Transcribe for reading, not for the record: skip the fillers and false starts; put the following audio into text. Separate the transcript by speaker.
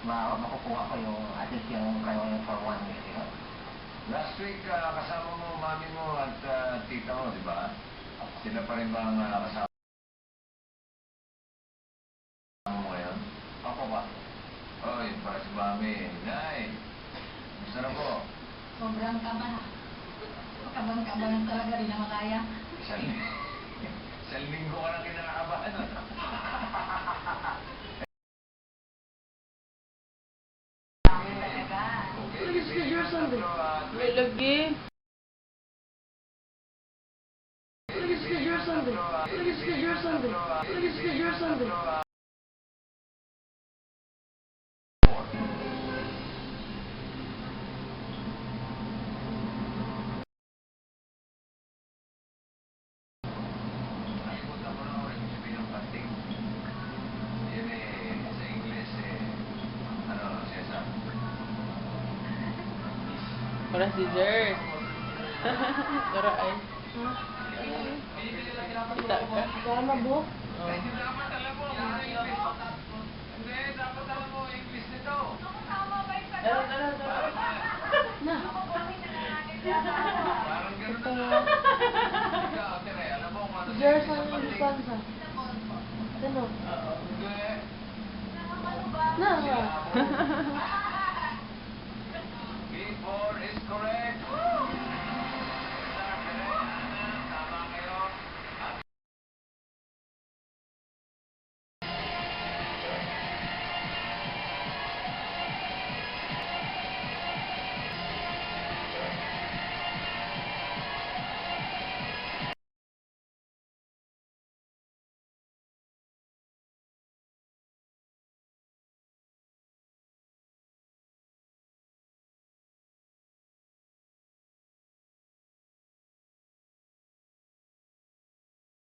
Speaker 1: makukuha ko yung at least yung kanyang for 1 week. You know?
Speaker 2: Last week, kasama mo, mami mo at tita mo, di ba? Sila pa rin ba ang kasama mo ngayon?
Speaker 1: Opo ba?
Speaker 2: Oh, yun para si mami. Nay, gusto na po.
Speaker 3: Sobrang kaba. Kabang-kabang talaga rin na makaya.
Speaker 2: Isang linggo ka lang kinakabahan.
Speaker 4: May lagi.
Speaker 2: Nakalimutan ko na ako yung sabihin ng panting. Yun sa English ano, Cesar?
Speaker 4: Para si Jer. Para ay. Kita ka?
Speaker 3: Sama bo?
Speaker 4: Oh.
Speaker 2: Hindi dapat alam mo kung ano English. Hindi, dapat alam mo English nito.
Speaker 4: Tara.
Speaker 3: Na.
Speaker 2: Parang ganun na. Ikaw, Tere, alam mo kung ano sa
Speaker 3: Jer
Speaker 2: English
Speaker 3: sa
Speaker 2: ang
Speaker 3: yung
Speaker 2: panting?
Speaker 3: lipansa. Ano?
Speaker 2: Hindi.
Speaker 3: Na.
Speaker 2: Sila mo.